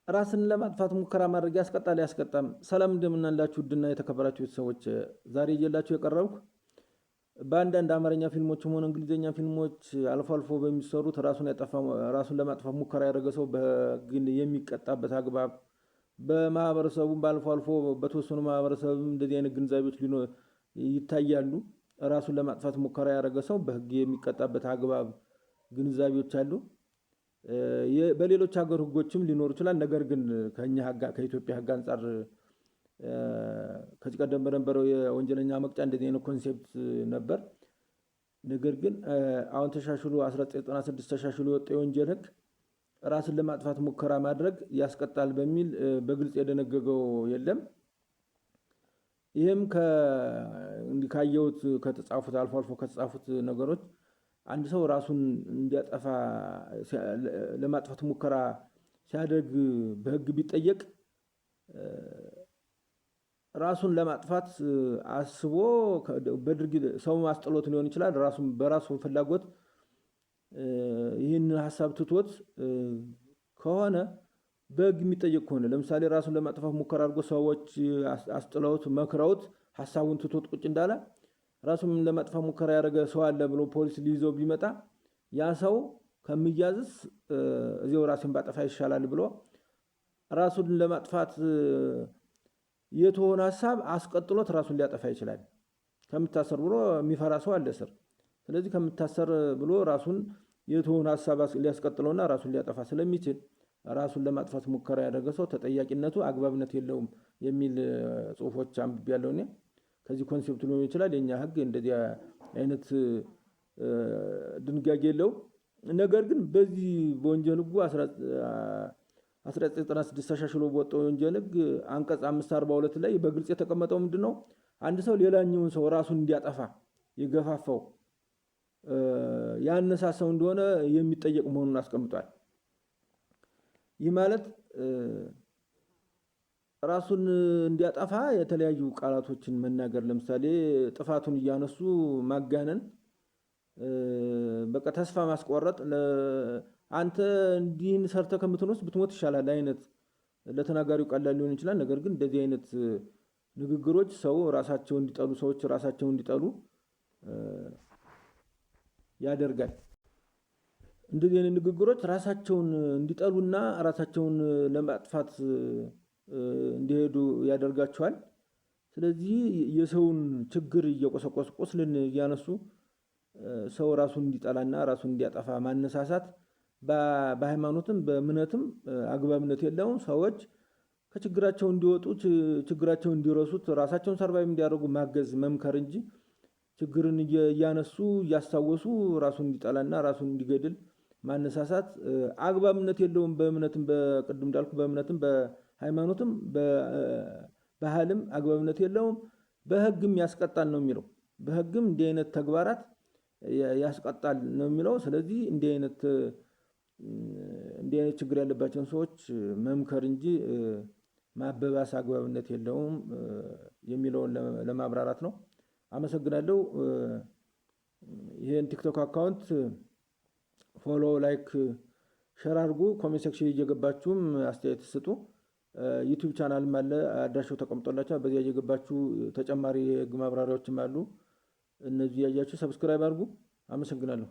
ራስን ለማጥፋት ሙከራ ማድረግ ያስቀጣል ያስቀጣም። ሰላም እንደምናላችሁ ውድና የተከበራችሁ ቤተሰቦች፣ ዛሬ ይዤላችሁ የቀረብኩ በአንዳንድ አማርኛ ፊልሞችም ሆነ እንግሊዝኛ ፊልሞች አልፎ አልፎ በሚሰሩት ራሱን ለማጥፋት ሙከራ ያደረገ ሰው በሕግ የሚቀጣበት አግባብ፣ በማህበረሰቡም አልፎ አልፎ በተወሰኑ ማህበረሰብም እንደዚህ አይነት ግንዛቤዎች ይታያሉ። ራሱን ለማጥፋት ሙከራ ያደረገ ሰው በሕግ የሚቀጣበት አግባብ ግንዛቤዎች አሉ። በሌሎች ሀገር ህጎችም ሊኖር ይችላል። ነገር ግን ከኢትዮጵያ ህግ አንጻር ከዚህ ቀደም በነበረው የወንጀለኛ መቅጫ እንደዚህ አይነት ኮንሴፕት ነበር። ነገር ግን አሁን ተሻሽሎ 1996 ተሻሽሎ የወጣው የወንጀል ህግ ራስን ለማጥፋት ሙከራ ማድረግ ያስቀጣል በሚል በግልጽ የደነገገው የለም። ይህም ካየሁት ከተጻፉት አልፎ አልፎ ከተጻፉት ነገሮች አንድ ሰው ራሱን እንዲያጠፋ ለማጥፋት ሙከራ ሲያደርግ በህግ ቢጠየቅ ራሱን ለማጥፋት አስቦ በድርጊት ሰው ማስጠሎት ሊሆን ይችላል። በራሱ ፍላጎት ይህን ሐሳብ ትቶት ከሆነ በህግ የሚጠየቅ ከሆነ ለምሳሌ ራሱን ለማጥፋት ሙከራ አድርጎ ሰዎች አስጥለውት መክረውት ሐሳቡን ትቶት ቁጭ እንዳለ ራሱን ለማጥፋት ሙከራ ያደረገ ሰው አለ ብሎ ፖሊስ ሊይዘው ቢመጣ ያ ሰው ከሚያዝስ እዚያው ራስን ባጠፋ ይሻላል ብሎ ራሱን ለማጥፋት የተሆነ ሐሳብ አስቀጥሎት ራሱን ሊያጠፋ ይችላል። ከምታሰር ብሎ የሚፈራ ሰው አለ ስር። ስለዚህ ከምታሰር ብሎ ራሱን የተሆነ ሐሳብ ሊያስቀጥለውና ራሱን ሊያጠፋ ስለሚችል ራሱን ለማጥፋት ሙከራ ያደረገ ሰው ተጠያቂነቱ አግባብነት የለውም የሚል ጽሁፎች አንብቤያለሁ እኔ። ከዚህ ኮንሴፕት ሊሆን ይችላል። የኛ ህግ እንደዚህ አይነት ድንጋጌ የለውም። ነገር ግን በዚህ በወንጀል ህጉ 1996 ተሻሽሎ በወጣው የወንጀል ህግ አንቀጽ 542 ላይ በግልጽ የተቀመጠው ምንድነው? አንድ ሰው ሌላኛውን ሰው ራሱን እንዲያጠፋ የገፋፋው ያነሳሳው እንደሆነ የሚጠየቅ መሆኑን አስቀምጧል። ይህ ማለት ራሱን እንዲያጠፋ የተለያዩ ቃላቶችን መናገር፣ ለምሳሌ ጥፋቱን እያነሱ ማጋነን፣ በቃ ተስፋ ማስቆረጥ፣ አንተ እንዲህን ሰርተ ከምትኖስ ብትሞት ይሻላል አይነት ለተናጋሪው ቀላል ሊሆን ይችላል። ነገር ግን እንደዚህ አይነት ንግግሮች ሰዎች ራሳቸውን እንዲጠሉ ያደርጋል። እንደዚህ አይነት ንግግሮች ራሳቸውን እንዲጠሉና ራሳቸውን ለማጥፋት እንዲሄዱ ያደርጋቸዋል። ስለዚህ የሰውን ችግር እየቆሰቆሱ ቁስልን እያነሱ ሰው ራሱን እንዲጠላና ራሱን እንዲያጠፋ ማነሳሳት በሃይማኖትም በእምነትም አግባብነት የለውም። ሰዎች ከችግራቸው እንዲወጡ ችግራቸውን እንዲረሱት ራሳቸውን ሰርቫይቭ እንዲያደርጉ ማገዝ መምከር እንጂ ችግርን እያነሱ እያስታወሱ ራሱን እንዲጠላና ራሱን እንዲገድል ማነሳሳት አግባብነት የለውም። በእምነትም በቅድም እንዳልኩ በእምነትም በሃይማኖትም በባህልም አግባብነት የለውም። በህግም ያስቀጣል ነው የሚለው። በህግም እንዲህ አይነት ተግባራት ያስቀጣል ነው የሚለው። ስለዚህ እንዲህ አይነት ችግር ያለባቸውን ሰዎች መምከር እንጂ ማበባስ አግባብነት የለውም የሚለውን ለማብራራት ነው። አመሰግናለሁ። ይሄን ቲክቶክ አካውንት ፎሎ፣ ላይክ፣ ሼር አድርጉ። ኮሜንት ሴክሽን እየገባችሁም አስተያየት ስጡ። ዩቲዩብ ቻናልም አለ፣ አድራሻው ተቀምጦላችኋል። በዚያ እየገባችሁ ተጨማሪ የህግ ማብራሪያዎችም አሉ። እነዚህ ያያችሁ ሰብስክራይብ አድርጉ። አመሰግናለሁ።